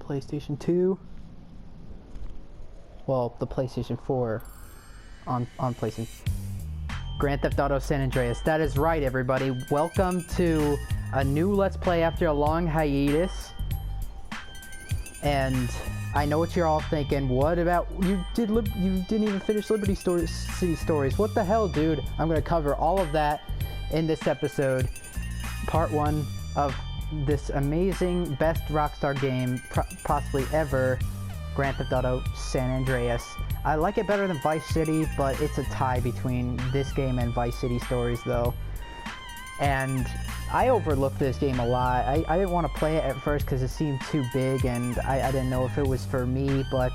PlayStation 2. Well, the PlayStation 4 on PlayStation. Grand Theft Auto San Andreas. That is right, everybody. Welcome to a new Let's Play after a long hiatus. And I know what you're all thinking. What about you didn't even finish Liberty City Stories? What the hell, dude? I'm gonna cover all of that in this episode, part 1 of this amazing best Rockstar game possibly ever, Grand Theft Auto San Andreas. I like it better than Vice City, but it's a tie between this game and Vice City Stories though. And I overlooked this game a lot. I didn't want to play it at first because it seemed too big and I didn't know if it was for me, but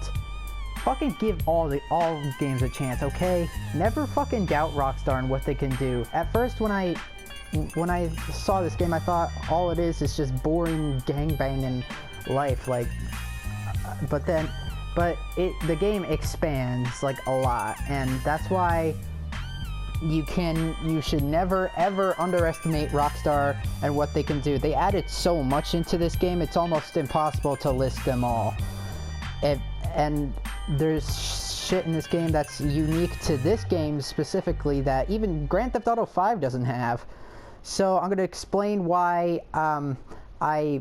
fucking give all games a chance, okay? Never fucking doubt Rockstar and what they can do. At first when I saw this game, I thought all it is just boring gangbanging life, like, but the game expands like a lot, and that's why you should never ever underestimate Rockstar and what they can do. They added so much into this game, it's almost impossible to list them all. And there's shit in this game that's unique to this game specifically that even Grand Theft Auto 5 doesn't have. So I'm going to explain why I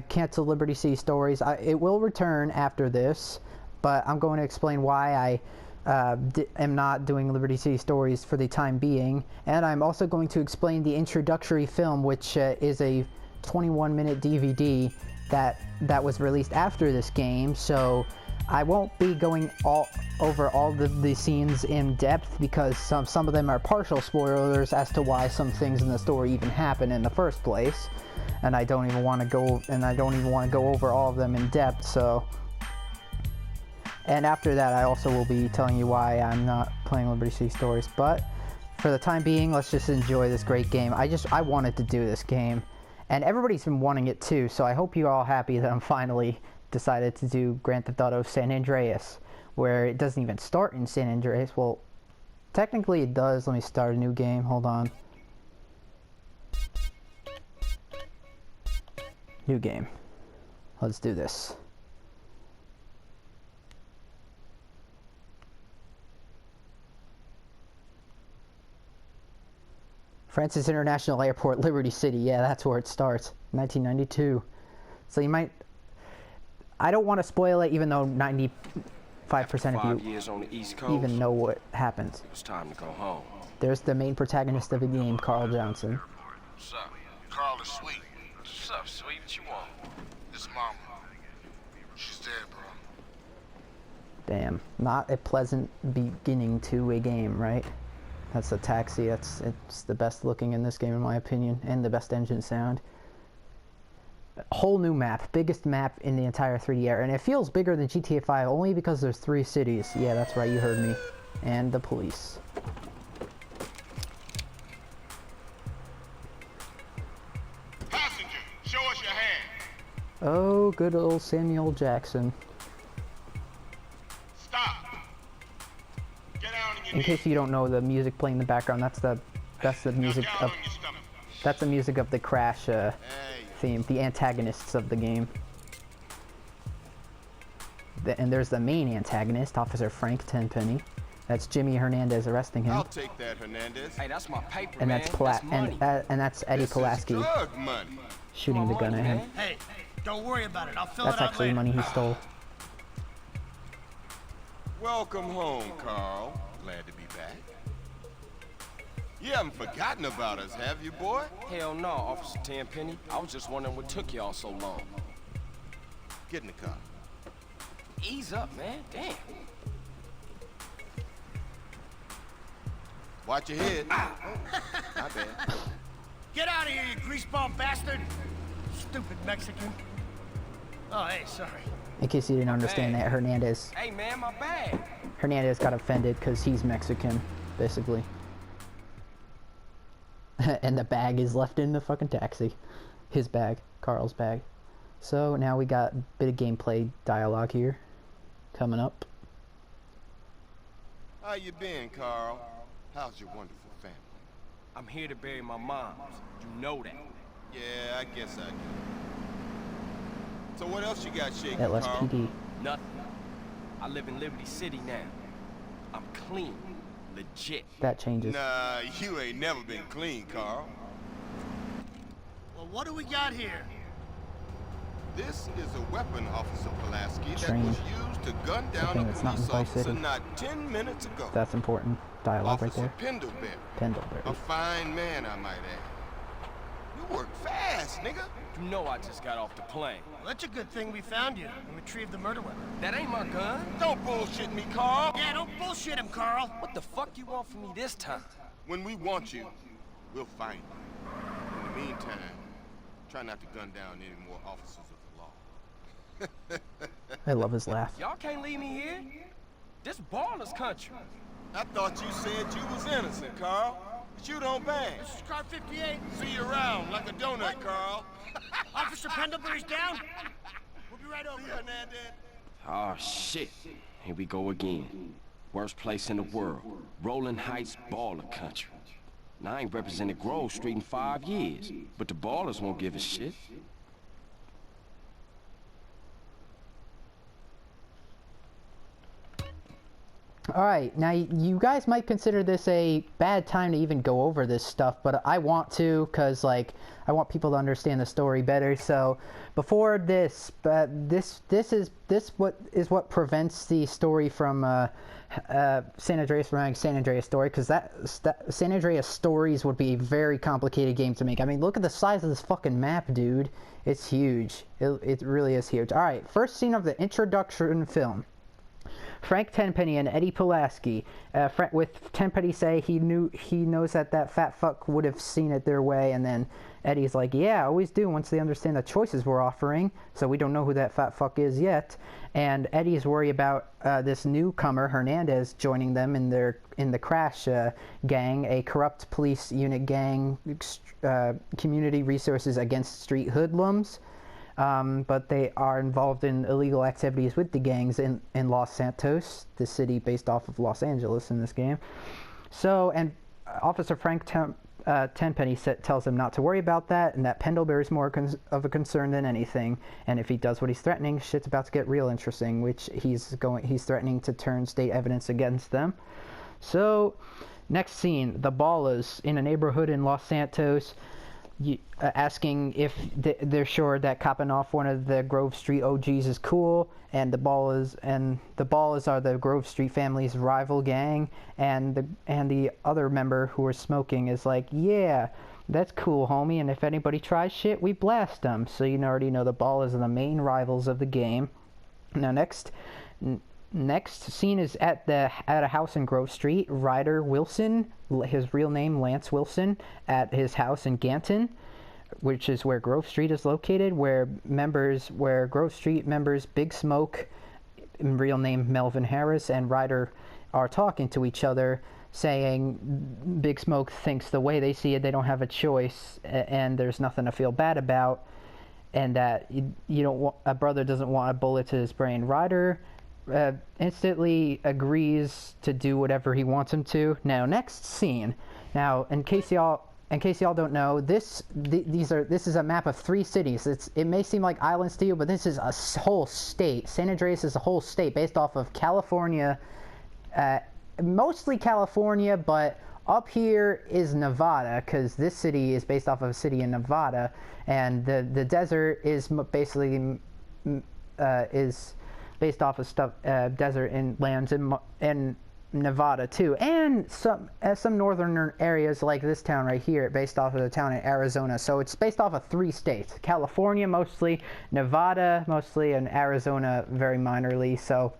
canceled Liberty City Stories. It will return after this, but I'm going to explain why I am not doing Liberty City Stories for the time being. And I'm also going to explain the introductory film, which is a 21-minute DVD that was released after this game. So I won't be going over all the scenes in depth because some of them are partial spoilers as to why some things in the story even happen in the first place, and I don't even want to go over all of them in depth. So, and after that, I also will be telling you why I'm not playing Liberty City Stories. But for the time being, let's just enjoy this great game. I wanted to do this game, and everybody's been wanting it too. So I hope you're all happy that I'm finally decided to do Grand Theft Auto San Andreas, where it doesn't even start in San Andreas. Well, technically it does. Let me start a new game. Hold on. New game. Let's do this. Francis International Airport, Liberty City. Yeah, that's where it starts. 1992. So you might... I don't want to spoil it, even though 95% of you even know what happens. It was time to go home. There's the main protagonist of the game, Carl Johnson. What's up? Carl and Sweet. What's up, Sweet? What you want? This mama. She's dead, bro. Damn. Not a pleasant beginning to a game, right? That's a taxi. It's the best looking in this game, in my opinion, and the best engine sound. Whole new map, biggest map in the entire 3D era, and it feels bigger than GTA 5 only because there's 3 cities. Yeah, that's right, you heard me. And the police. Passenger, show us your hand. Oh, good old Samuel Jackson. Stop. Get down on your In case you don't know, the music playing in the background, that's the music of the Crash theme, the antagonists of the game. And there's the main antagonist, Officer Frank Tenpenny. That's Jimmy Hernandez arresting him. I'll take that, Hernandez. Hey, that's my paper, And man. and that's Eddie Pulaski Drug money. shooting the gun at him. Hey, don't worry about it. I'll fill That's it out actually later. money he stole. Welcome home, Carl. Glad to be back. You haven't forgotten about us, have you, boy? Hell no, Officer Tenpenny. I was just wondering what took y'all so long. Get in the car. Ease up, man. Damn. Watch your head. My bad. Get out of here, you greaseball bastard! Stupid Mexican. Oh, hey, sorry. In case you didn't understand that, Hernandez Hey, man, my bag. got offended because he's Mexican, basically. And the bag is left in the fucking taxi. His bag, Carl's bag. So now we got a bit of gameplay dialogue here coming up. How you been, Carl? How's your wonderful family? I'm here to bury my mom. You know that. Yeah, I guess I do. So what else you got shaking, LSPD. Carl? Nothing. I live in Liberty City now. I'm clean. Legit. That changes. Nah, you ain't never been clean, Carl. Well, what do we got here? This is a weapon, Officer Pulaski, that Train. was used to gun down Something a that's not in police Vice officer City. not 10 minutes ago. That's important dialogue Officer right there. Pendlebury. Pendlebury. A fine man, I might add. You work fast, nigga. You know I just got off the plane. Well, that's a good thing we found you and retrieved the murder weapon. That ain't my gun. Don't bullshit me, Carl. Yeah, don't bullshit him, Carl. What the fuck you want from me this time? When we want you, we'll find you. In the meantime, try not to gun down any more officers of the law. I love his laugh. Y'all can't leave me here. This Ballas country. I thought you said you was innocent, Carl. But you don't bang. This is car 58. See you around like a donut, Carl. Officer Pendlebury's down. We'll be right over. See you, Hernandez. Oh, shit. Here we go again. Worst place in the world. Rollin Heights Balla country. Now, I ain't represented Grove Street in 5 years, but the Ballas won't give a shit. Alright, now you guys might consider this a bad time to even go over this stuff, but I want to, because, like, I want people to understand the story better. So, before this, this is what prevents the story from San Andreas from having San Andreas story, because that San Andreas stories would be a very complicated game to make. I mean, look at the size of this fucking map, dude. It's huge. It really is huge. Alright, first scene of the introduction film. Frank Tenpenny and Eddie Pulaski. With Tenpenny say he knows that fat fuck would have seen it their way, and then Eddie's like, yeah, I always do once they understand the choices we're offering, so we don't know who that fat fuck is yet. And Eddie's worried about this newcomer, Hernandez, joining them in the C.R.A.S.H gang, a corrupt police unit gang, community resources against street hoodlums. But they are involved in illegal activities with the gangs in Los Santos, the city based off of Los Angeles in this game. So, and Officer Frank Tenpenny tells him not to worry about that, and that Pendlebury is more of a concern than anything. And if he does what he's threatening, shit's about to get real interesting, which he's threatening to turn state evidence against them. So, next scene, the Ballas in a neighborhood in Los Santos. Asking if they're sure that copping off one of the Grove Street OGs is cool, and the Ballas are the Grove Street family's rival gang, and the other member who are smoking is like, yeah, that's cool, homie, and if anybody tries shit, we blast them. So you already know the Ballas are the main rivals of the game. Now next scene is at a house in Grove Street. Ryder Wilson, his real name Lance Wilson, at his house in Ganton, which is where Grove Street is located, where Grove Street members Big Smoke, real name Melvin Harris, and Ryder are talking to each other, saying Big Smoke thinks the way they see it, they don't have a choice, and there's nothing to feel bad about, and that a brother doesn't want a bullet to his brain. Ryder instantly agrees to do whatever he wants him to. Now, next scene. Now, in case y'all don't know, this is a map of 3 cities. It may seem like islands to you, but this is a whole state. San Andreas is a whole state based off of California, mostly California, but up here is Nevada, because this city is based off of a city in Nevada, and the desert is basically is based off of stuff, desert and lands in Nevada too, and some northern areas like this town right here, based off of the town in Arizona. So it's based off of 3 states: California mostly, Nevada mostly, and Arizona very minorly. So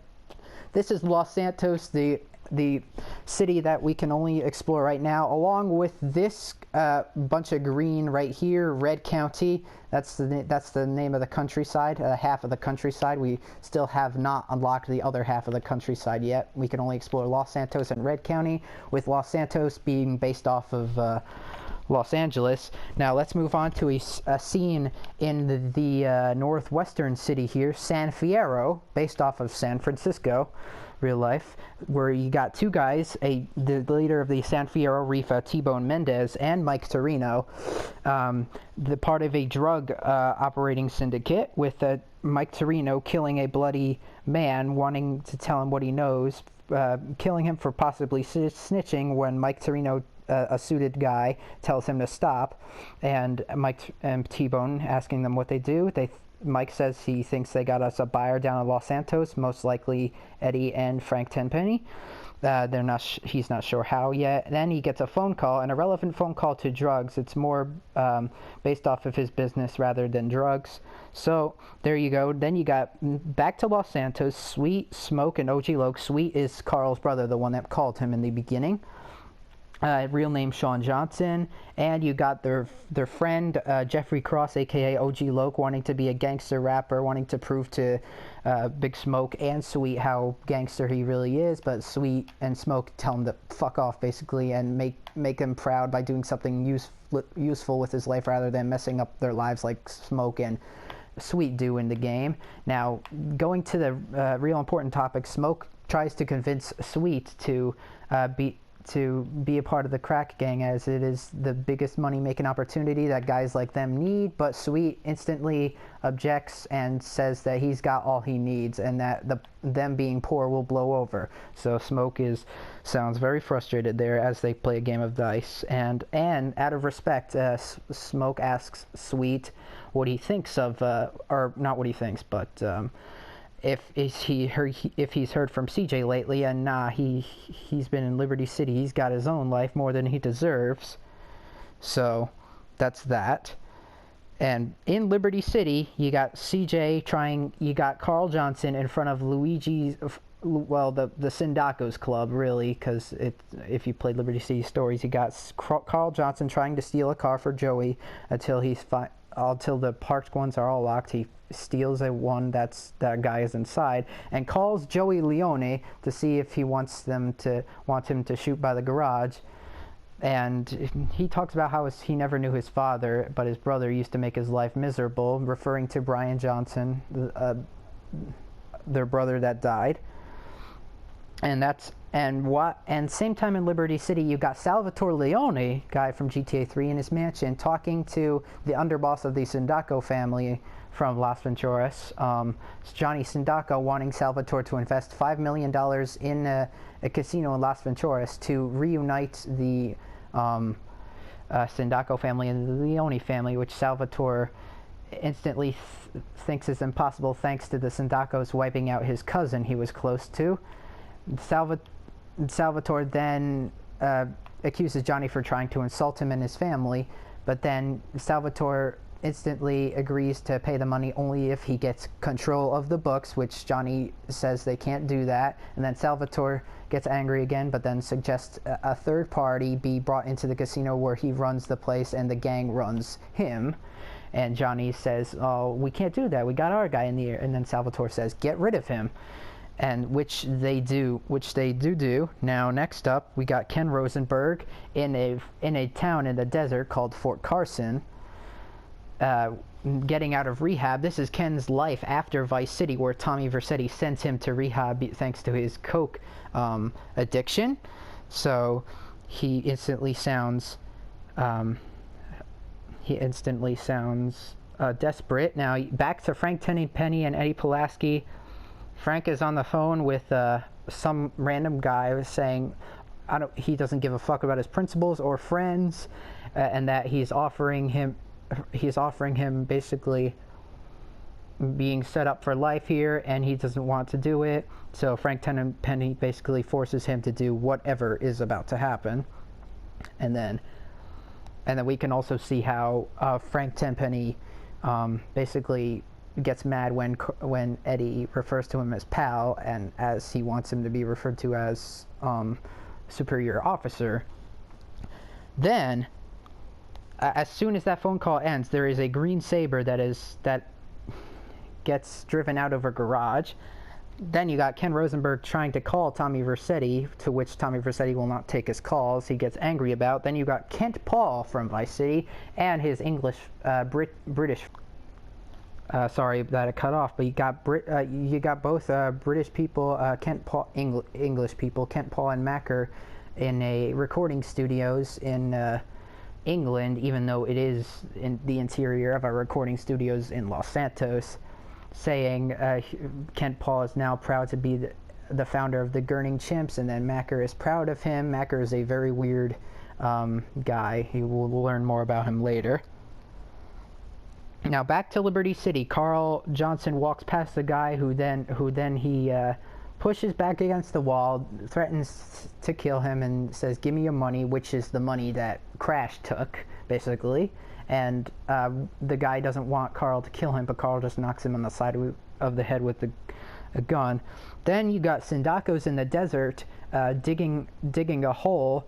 this is Los Santos, the city that we can only explore right now, along with this bunch of green right here, Red County. That's the name of the countryside, half of the countryside. We still have not unlocked the other half of the countryside yet. We can only explore Los Santos and Red County, with Los Santos being based off of Los Angeles. Now let's move on to a scene in the northwestern city here, San Fierro, based off of San Francisco. real life, where you got two guys, the leader of the San Fierro Rifa, T-Bone Mendez, and Mike Torino, the part of a drug operating syndicate, with Mike Torino killing a bloody man, wanting to tell him what he knows, killing him for possibly snitching when Mike Torino, a suited guy, tells him to stop, and Mike and T-Bone asking them what they do. Mike says he thinks they got us a buyer down in Los Santos, most likely Eddie and Frank Tenpenny. He's not sure how yet. Then he gets a phone call, an irrelevant phone call to drugs. It's more based off of his business rather than drugs. So there you go. Then you got back to Los Santos, Sweet, Smoke, and OG Loke. Sweet is Carl's brother, the one that called him in the beginning. Real name Sean Johnson, and you got their friend Jeffrey Cross, aka OG Loke, wanting to be a gangster rapper, wanting to prove to Big Smoke and Sweet how gangster he really is. But Sweet and Smoke tell him to fuck off, basically, and make him proud by doing something useful with his life rather than messing up their lives like Smoke and Sweet do in the game. Now, going to the real important topic, Smoke tries to convince Sweet to be a part of the crack gang, as it is the biggest money-making opportunity that guys like them need. But Sweet instantly objects and says that he's got all he needs, and that them being poor will blow over. So Smoke sounds very frustrated there as they play a game of dice. And out of respect, Smoke asks Sweet what he thinks of, or not what he thinks, but if he's heard from CJ lately, and he's been in Liberty City. He's got his own life more than he deserves. So that's that. And in Liberty City, you got you got Carl Johnson in front of Luigi's, well, the Sindaco's club, really, because if you played Liberty City Stories, you got Carl Johnson trying to steal a car for Joey until the parked ones are all locked. He steals one that guy is inside and calls Joey Leone to see if he wants him to shoot by the garage. And he talks about how he never knew his father, but his brother used to make his life miserable, referring to Brian Johnson, their brother that died. And same time in Liberty City, you got Salvatore Leone, guy from GTA 3, in his mansion, talking to the underboss of the Sindaco family from Las Venturas, Johnny Sindaco, wanting Salvatore to invest $5 million in a casino in Las Venturas to reunite the Sindaco family and the Leone family, which Salvatore instantly thinks is impossible thanks to the Sindacos wiping out his cousin he was close to. Salvatore then accuses Johnny for trying to insult him and his family, but then Salvatore instantly agrees to pay the money only if he gets control of the books, which Johnny says they can't do that. And then Salvatore gets angry again, but then suggests a third party be brought into the casino where he runs the place and the gang runs him. And Johnny says, oh, we can't do that, we got our guy in the air. And then Salvatore says, get rid of him. And which they do. Now, next up, we got Ken Rosenberg in a town in the desert called Fort Carson, getting out of rehab. This is Ken's life after Vice City, where Tommy Vercetti sends him to rehab thanks to his coke addiction. So he instantly sounds desperate. Now back to Frank Tenpenny and Eddie Pulaski. Frank is on the phone with some random guy saying he doesn't give a fuck about his principals or friends, and that he's offering him basically being set up for life here, and he doesn't want to do it. So Frank Tenpenny basically forces him to do whatever is about to happen. And then we can also see how Frank Tenpenny basically gets mad when Eddie refers to him as pal, and as he wants him to be referred to as superior officer. Then as soon as that phone call ends, there is a Green Sabre that gets driven out of a garage. Then you got Ken Rosenberg trying to call Tommy Vercetti, to which Tommy Vercetti will not take his calls. He gets angry about. Then you got Kent Paul from Vice City and his English British Sorry that it cut off, but you got both British people, English people, Kent, Paul, and Macker, in a recording studios in England, even though it is in the interior of our recording studios in Los Santos, saying Kent Paul is now proud to be the founder of the Gurning Chimps, and then Macker is proud of him. Macker is a very weird guy. We'll learn more about him later. Now back to Liberty City. Carl Johnson walks past the guy who then he pushes back against the wall, threatens to kill him, and says, "Give me your money," which is the money that C.R.A.S.H took, basically. And the guy doesn't want Carl to kill him, but Carl just knocks him on the side of the head with a gun. Then you got Sindacos in the desert digging a hole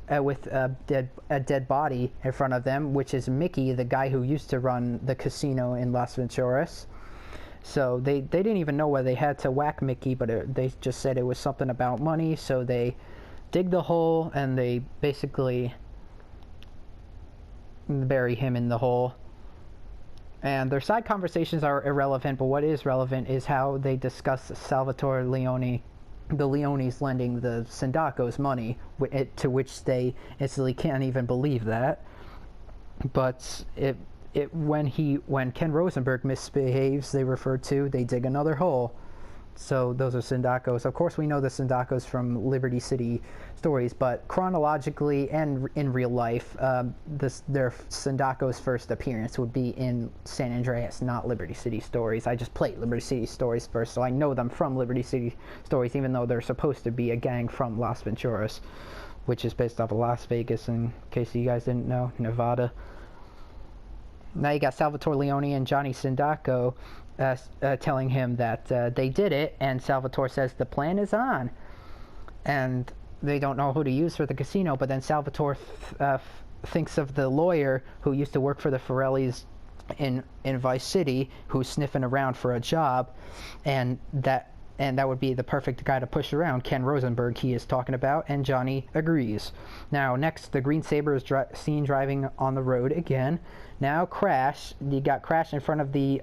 with a dead body in front of them, which is Mickey, the guy who used to run the casino in Las Venturas. So they didn't even know whether they had to whack Mickey, but they just said it was something about money. So they dig the hole and they basically bury him in the hole. And their side conversations are irrelevant, but what is relevant is how they discuss Salvatore Leone, the Leones lending the Sindacos money, to which they instantly can't even believe that. But when Ken Rosenberg misbehaves, they dig another hole. So those are Sindacos. Of course, we know the Sindacos from Liberty City stories, but chronologically and in real life, their Sindacos' first appearance would be in San Andreas, not Liberty City stories. I just played Liberty City stories first, so I know them from Liberty City stories, even though they're supposed to be a gang from Las Venturas, which is based off of Las Vegas, in case you guys didn't know, Nevada. Now you got Salvatore Leone and Johnny Sindaco telling him that they did it, and Salvatore says the plan is on. And they don't know who to use for the casino, but then Salvatore thinks of the lawyer who used to work for the Forellis in Vice City, who's sniffing around for a job, and that would be the perfect guy to push around. Ken Rosenberg he is talking about, and Johnny agrees. Now next, the Green Sabre is seen driving on the road again. Now C.R.A.S.H, you got C.R.A.S.H in front of the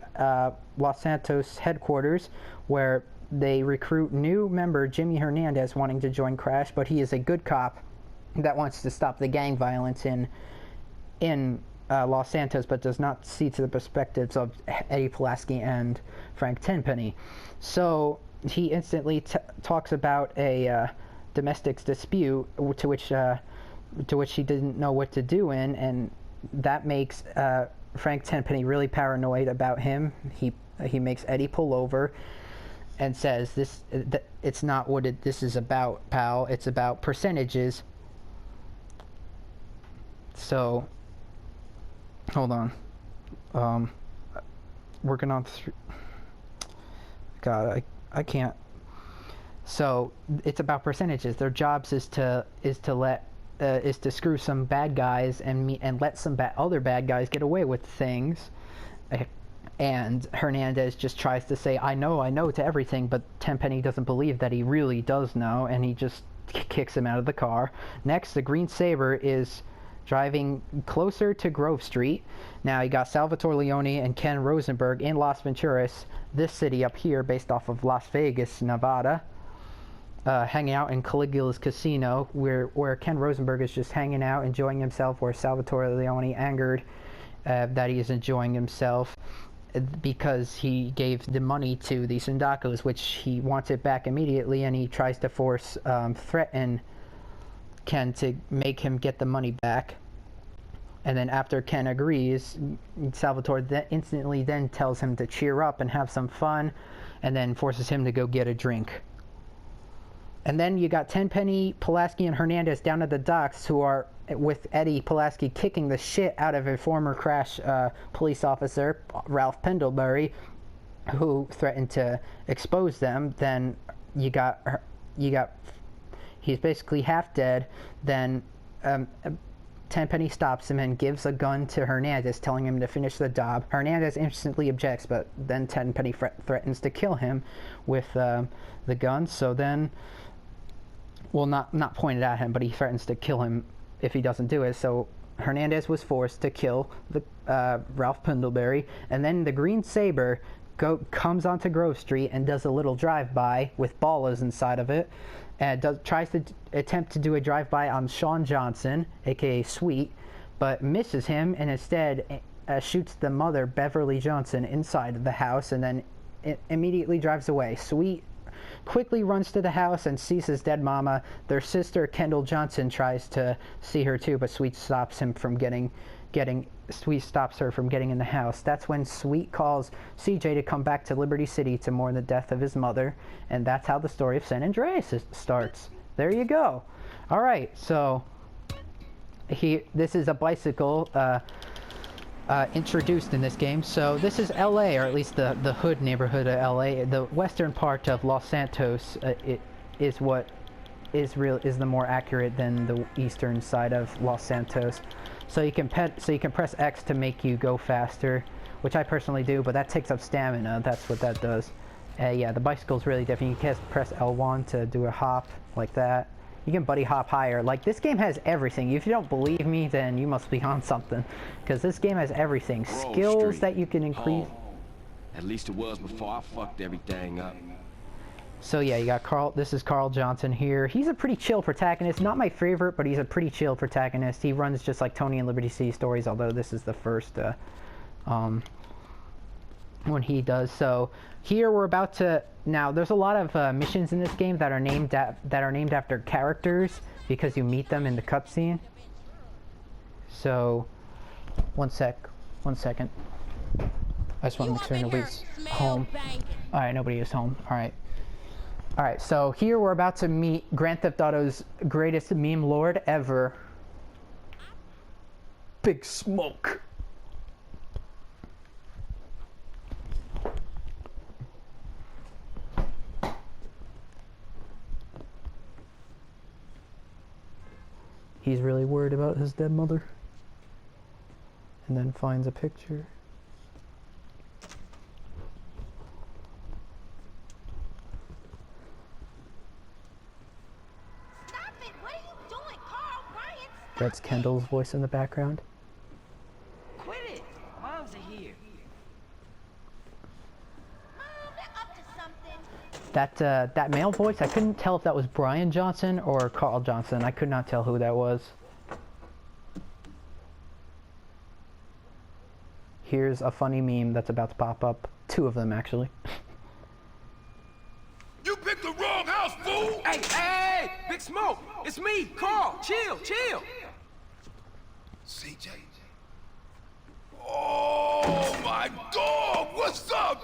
Los Santos headquarters, where they recruit new member Jimmy Hernandez wanting to join C.R.A.S.H, but he is a good cop that wants to stop the gang violence in Los Santos, but does not see to the perspectives of Eddie Pulaski and Frank Tenpenny. So he instantly talks about a domestic dispute to which he didn't know what to do in, and that makes Frank Tenpenny really paranoid about him. He makes Eddie pull over and says, it's not what this is about, pal. It's about percentages. So, hold on. Working on God, I can't. So it's about percentages. Their jobs is to screw some bad guys and let some other bad guys get away with things. And Hernandez just tries to say, I know to everything, but Tenpenny doesn't believe that he really does know, and he just kicks him out of the car. Next, the Green Sabre is driving closer to Grove Street. Now you got Salvatore Leone and Ken Rosenberg in Las Venturas, this city up here based off of Las Vegas, Nevada, hanging out in Caligula's casino, where Ken Rosenberg is just hanging out, enjoying himself, where Salvatore Leone angered that he is enjoying himself because he gave the money to the Sindacos, which he wants it back immediately, and he tries to threaten Ken to make him get the money back. And then after Ken agrees, Salvatore instantly then tells him to cheer up and have some fun, and then forces him to go get a drink. And then you got Tenpenny, Pulaski, and Hernandez down at the docks, who are with Eddie Pulaski kicking the shit out of a former C.R.A.S.H police officer, Ralph Pendlebury, who threatened to expose them. Then you got he's basically half dead. Then Tenpenny stops him and gives a gun to Hernandez, telling him to finish the job. Hernandez instantly objects, but then Tenpenny threatens to kill him with the gun. So then, well, not pointed at him, but he threatens to kill him if he doesn't do it. So Hernandez was forced to kill Ralph Pendlebury, and then the Green Sabre comes onto Grove Street and does a little drive-by with Ballas inside of it, and tries to attempt to do a drive-by on Sean Johnson, aka Sweet, but misses him and instead shoots the mother, Beverly Johnson, inside of the house, and then immediately drives away. Sweet quickly runs to the house and sees his dead mama. Their sister, Kendl Johnson, tries to see her too, but Sweet stops her from getting in the house. That's when Sweet calls CJ to come back to Liberty City to mourn the death of his mother, and that's how the story of San Andreas starts. There you go. All right, so this is a bicycle introduced in this game. So this is LA, or at least the hood neighborhood of LA. The western part of Los Santos is the more accurate than the eastern side of Los Santos. So you can press X to make you go faster, which I personally do, but that takes up stamina. That's what that does. Yeah, the bicycle's really different. You can press L1 to do a hop like that. You can buddy hop higher. Like, this game has everything. If you don't believe me, then you must be on something, because this game has everything. Skills that you can increase. At least it was before I fucked everything up. So yeah, you got Carl. This is Carl Johnson here. He's a pretty chill protagonist. Not my favorite, but he's a pretty chill protagonist. He runs just like Tony and Liberty City Stories, although this is the first one he does. So here we're about to. Now there's a lot of missions in this game that are named after characters because you meet them in the cutscene. So one second. I just want to make sure nobody's home. All right, nobody is home. All right, so here we're about to meet Grand Theft Auto's greatest meme lord ever, Big Smoke. He's really worried about his dead mother, and then finds a picture. That's Kendl's voice in the background. Quit it! Moms are here. Mom, they're up to something. That male voice, I couldn't tell if that was Brian Johnson or Carl Johnson. I could not tell who that was. Here's a funny meme that's about to pop up. Two of them, actually. You picked the wrong house, fool! Hey! Big Smoke! It's me, Carl! Chill! CJ. Oh my dog! What's up?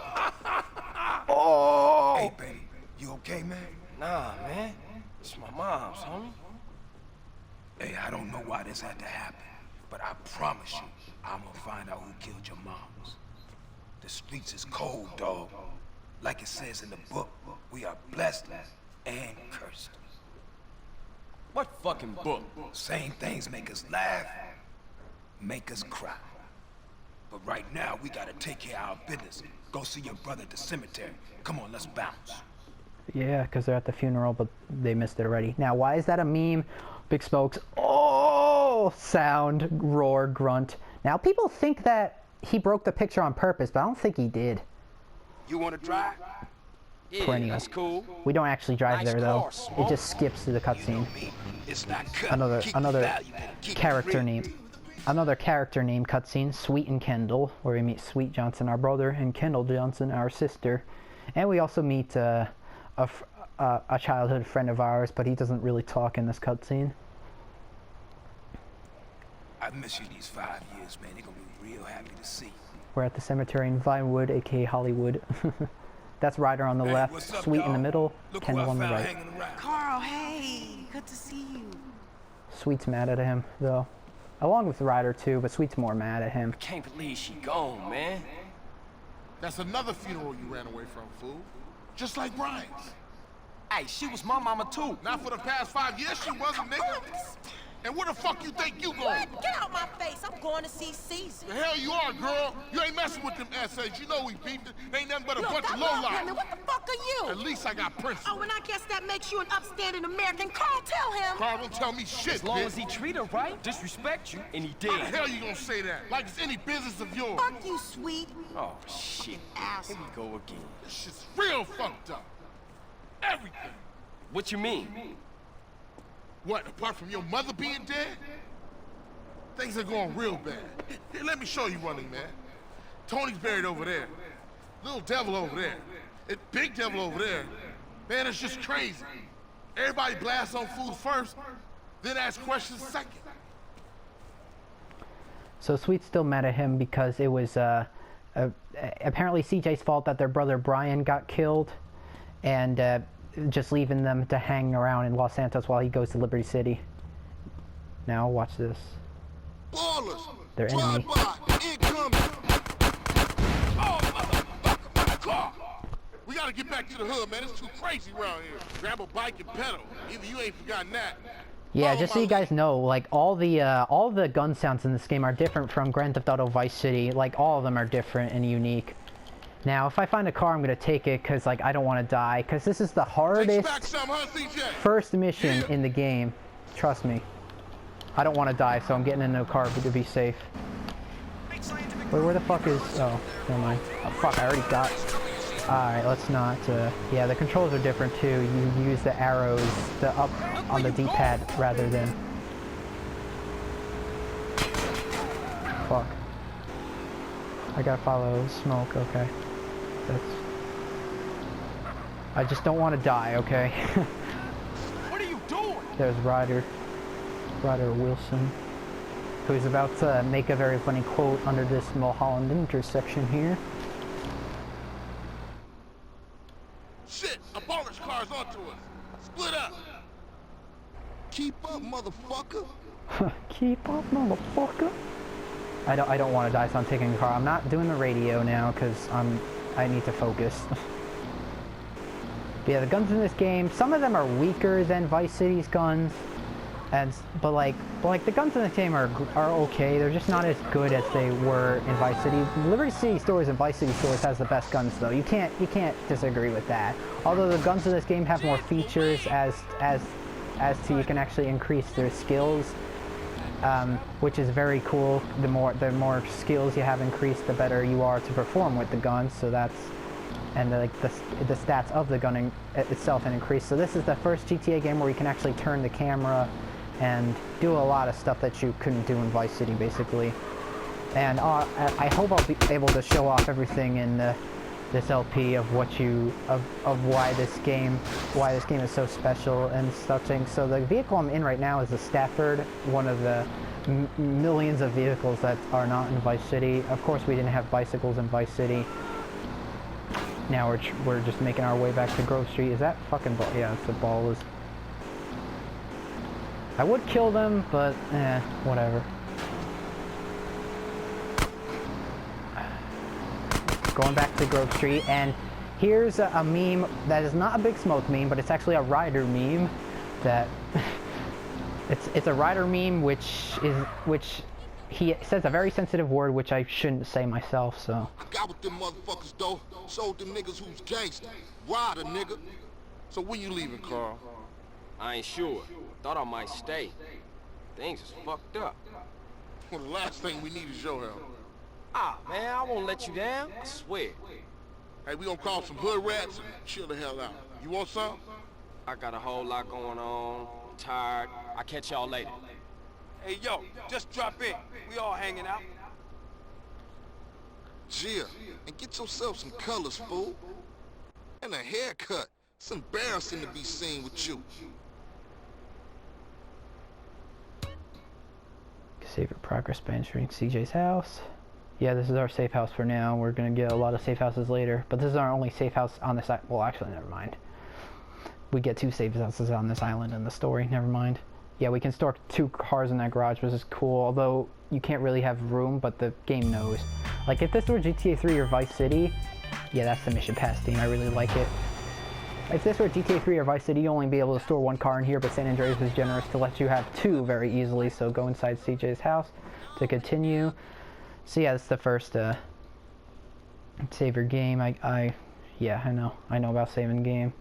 Oh! Hey, baby, you okay, man? Nah, man. It's my mom's, homie. Hey, I don't know why this had to happen, but I promise you, I'm gonna find out who killed your moms. The streets is cold, dog. Like it says in the book, we are blessed and cursed. What fucking book? Same things make us laugh, make us cry. But right now, we gotta take care of our business. Go see your brother at the cemetery. Come on, let's bounce. Yeah, because they're at the funeral, but they missed it already. Now, why is that a meme? Big Smoke's oh sound, roar, grunt. Now, people think that he broke the picture on purpose, but I don't think he did. You wanna drive? Yeah, Perennial. that's cool. We don't actually drive Nice there, though. car, Smoke. It just skips to the cutscene. It's not cut. Another Keep it valuable. Keep it character real. name. Another character name cutscene, Sweet and Kendl, where we meet Sweet Johnson, our brother, and Kendl Johnson, our sister. And we also meet a childhood friend of ours, but he doesn't really talk in this cutscene. I miss you these 5 years, man. They're gonna be real happy to see you. We're at the cemetery in Vinewood, aka Hollywood. That's Ryder on the Hey, left, what's up, Sweet in the y'all? middle, Look who Kendl I on the found right. hanging around. Carl, hey, good to see you. Sweet's mad at him, though. Along with Ryder, too, but Sweet's more mad at him. Can't believe she gone, man. That's another funeral you ran away from, fool. Just like Brian's. Hey, she was my mama too. Not for the past 5 years she wasn't, nigga. And where the fuck you think you going? What? Get out my face. I'm going to see Caesar. The hell you are, girl. You ain't messing with them essays. You know we beefed it. They ain't nothing but a Look, bunch I of love lowlife. women. What the fuck are At you? least I got principles. Oh, and I guess that makes you an upstanding American. Carl, tell him. Carl, don't tell me shit, As long bitch. as he treat her right, disrespect you, and he did. How the hell you gonna say that? Like it's any business of yours. Fuck you, Sweet. Oh, shit. Asshole. Here we go again. This shit's real fucked up. Everything. What you mean? What, apart from your mother being dead? Things are going real bad. Here, let me show you running, man. Tony's buried over there. Little devil over there. And big devil over there. Man, it's just crazy. Everybody blasts on food first, then ask questions second. So Sweet's still mad at him because it was apparently CJ's fault that their brother Brian got killed, and just leaving them to hang around in Los Santos while he goes to Liberty City. Now watch this. Ballas. Their enemy. Incoming. Oh, motherfucker, my car! We gotta get back to the hood, man. It's too crazy around here. Grab a bike and pedal. Either you ain't forgotten that. Yeah, Follow just so my you guys know, like all the gun sounds in this game are different from Grand Theft Auto Vice City. Like all of them are different and unique. Now, if I find a car, I'm gonna take it because like I don't want to die. Because this is the hardest Back some, huh, CJ? first mission in the game. Trust me. I don't want to die, so I'm getting in a car to be safe. Wait, where the fuck is... Oh, never mind. Oh, fuck, I already got... Alright, let's not... Yeah, the controls are different, too. You use the arrows, the up on the D-pad, rather than... Fuck. I gotta follow smoke, okay. That's... I just don't want to die, okay? What are you doing? There's Ryder Wilson, who's about to make a very funny quote under this Mulholland intersection here. Shit, a Ballas car's onto us. Split up. Keep up, motherfucker. Keep up, motherfucker. I don't want to die, so I'm taking a car. I'm not doing the radio now because I need to focus. But yeah, the guns in this game, some of them are weaker than Vice City's guns. But like the guns in the game are okay. They're just not as good as they were in Vice City. Liberty City Stores and Vice City Stores has the best guns though. You can't disagree with that. Although the guns in this game have more features as to you can actually increase their skills, which is very cool. The more skills you have increased, the better you are to perform with the guns. So that's the stats of the gun itself and increase. So this is the first GTA game where you can actually turn the camera and do a lot of stuff that you couldn't do in Vice City, basically. And I hope I'll be able to show off everything in this LP of why this game is so special and such things. So the vehicle I'm in right now is the Stafford, one of the millions of vehicles that are not in Vice City. Of course, we didn't have bicycles in Vice City. Now we're just making our way back to Grove Street. Is that fucking ball? Yeah, it's the Ballas. I would kill them, but whatever. Going back to Grove Street, and here's a meme that is not a Big Smoke meme, but it's actually a Ryder meme. That it's a Ryder meme, which he says a very sensitive word, which I shouldn't say myself. So. I got with them motherfuckers though. Showed them niggas who's gangsta. Ryder, nigga. So when you leaving, Carl? I ain't sure. Thought I might stay. Things is fucked up. Well, the last thing we need is your help. Ah, man, I won't let you down. I swear. Hey, we gonna call some hood rats and chill the hell out. You want some? I got a whole lot going on. Tired. I'll catch y'all later. Hey, yo, just drop in. We all hanging out. Yeah, and get yourself some colors, fool. And a haircut. It's embarrassing to be seen with you. Save your progress by entering CJ's house. Yeah, this is our safe house for now. We're gonna get a lot of safe houses later, but this is our only safe house on this island. Well, actually, never mind. We get 2 safe houses on this island in the story. Never mind. Yeah, we can store 2 cars in that garage, which is cool. Although you can't really have room, but the game knows. Like if this were GTA 3 or Vice City, yeah, that's the mission pass theme. I really like it. If this were GTA 3 or Vice City, you'd only be able to store one car in here, but San Andreas is generous to let you have two very easily, so go inside CJ's house to continue. So yeah, it's the first save your game. Yeah, I know about saving game.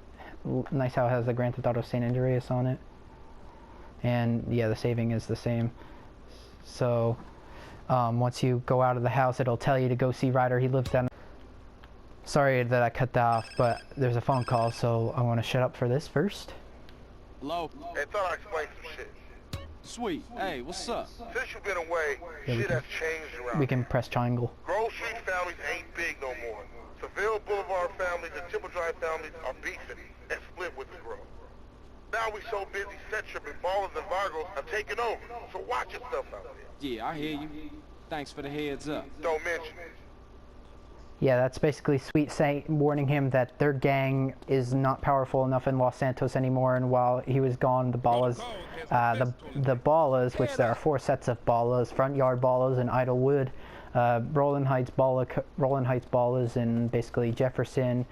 Nice how it has the Grand Theft Auto San Andreas on it. And yeah, the saving is the same. So once you go out of the house, it'll tell you to go see Ryder. He lives down. Sorry that I cut that off, but there's a phone call, so I want to shut up for this first. Hello? Hey, thought I'd explain some shit. Sweet. Hey, what's up? Since you've been away, shit has changed around. We can press triangle. Grove Street families ain't big no more. Seville Boulevard families and Timber Drive families are beefing and split with the Grove. Now we so busy, Centrip and Ballas and Varrios have taken over, so watch yourself out there. Yeah, I hear you. Thanks for the heads up. Don't mention it. Yeah, that's basically Sweet warning him that their gang is not powerful enough in Los Santos anymore, and while he was gone, the Ballas, the Ballas, which there are 4 sets of Ballas, Front Yard Ballas in Idlewood, Rollin Heights Ballas in basically Jefferson,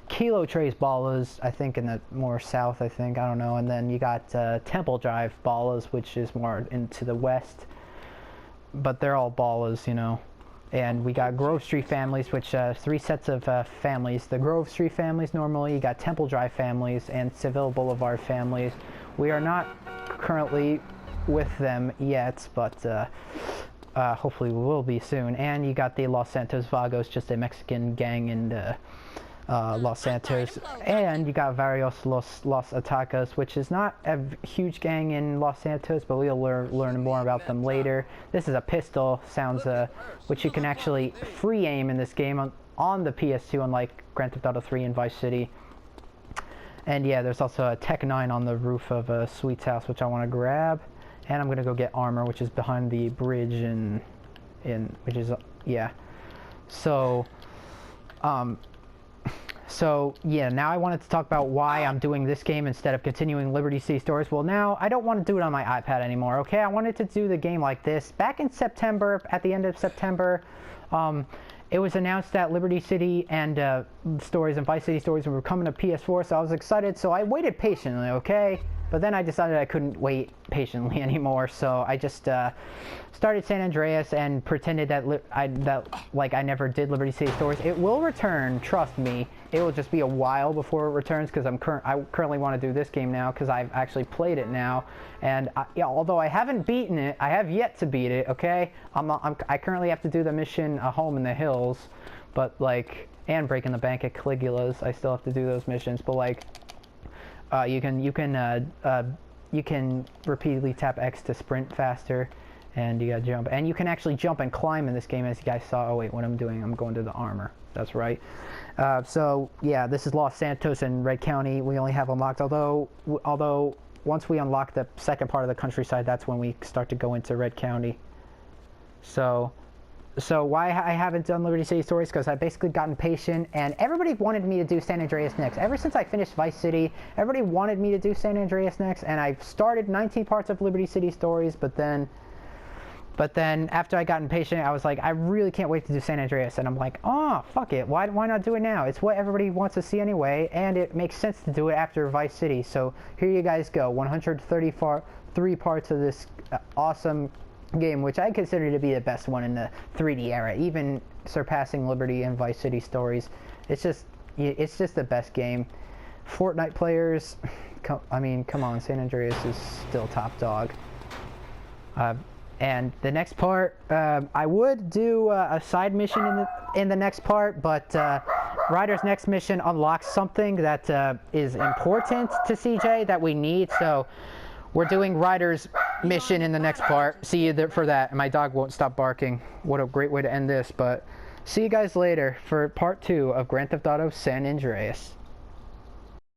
Kilo Trace Ballas, I think in the more south, I don't know, and then you got Temple Drive Ballas, which is more into the west, but they're all Ballas, you know. And we got Grove Street families, which 3 sets of families. The Grove Street families normally, you got Temple Drive families and Seville Boulevard families. We are not currently with them yet, but hopefully we will be soon. And you got the Los Santos Vagos, just a Mexican gang in Los Santos. And you got Varrios Los Aztecas, which is not a huge gang in Los Santos, but we'll learn more about them later. This is a pistol, sounds which you can actually free aim in this game on the PS2, unlike Grand Theft Auto 3 and Vice City. And yeah, there's also a Tech 9 on the roof of Sweet's house, which I want to grab. And I'm gonna go get armor, which is behind the bridge which is yeah. So yeah, now I wanted to talk about why I'm doing this game instead of continuing Liberty City Stories. Well, now I don't want to do it on my iPad anymore, okay? I wanted to do the game like this. Back in September, at the end of September, it was announced that Liberty City and Stories and Vice City Stories were coming to PS4, so I was excited, so I waited patiently, okay? But then I decided I couldn't wait patiently anymore, so I just started San Andreas and pretended that I never did Liberty City Stories. It will return, trust me. It will just be a while before it returns, because I currently want to do this game now, because I've actually played it now. And although I haven't beaten it, I have yet to beat it, okay? I currently have to do the mission Home in the Hills, but and Breaking the Bank at Caligula's. I still have to do those missions, but you can repeatedly tap X to sprint faster, and you gotta jump. And you can actually jump and climb in this game, as you guys saw. Oh wait, what I'm doing, I'm going to the armor. That's right. So yeah, this is Los Santos and Red County. We only have unlocked, although once we unlock the second part of the countryside, that's when we start to go into Red County. So why I haven't done Liberty City Stories, because I've basically gotten patient, and everybody wanted me to do San Andreas next. Ever since I finished Vice City, everybody wanted me to do San Andreas next, and I started 19 parts of Liberty City Stories, but then after I got impatient, I was like, I really can't wait to do San Andreas, and I'm like, oh, fuck it, why not do it now? It's what everybody wants to see anyway, and it makes sense to do it after Vice City. So here you guys go, 133 parts of this awesome game, which I consider to be the best one in the 3D era, even surpassing Liberty and Vice City Stories. It's just the best game. Fortnite players, I mean, come on, San Andreas is still top dog. And the next part, I would do a side mission in the next part, but Ryder's next mission unlocks something that is important to CJ that we need, so we're doing Ryder's mission in the next part. See you there for that. And my dog won't stop barking. What a great way to end this, but see you guys later for part 2 of Grand Theft Auto San Andreas.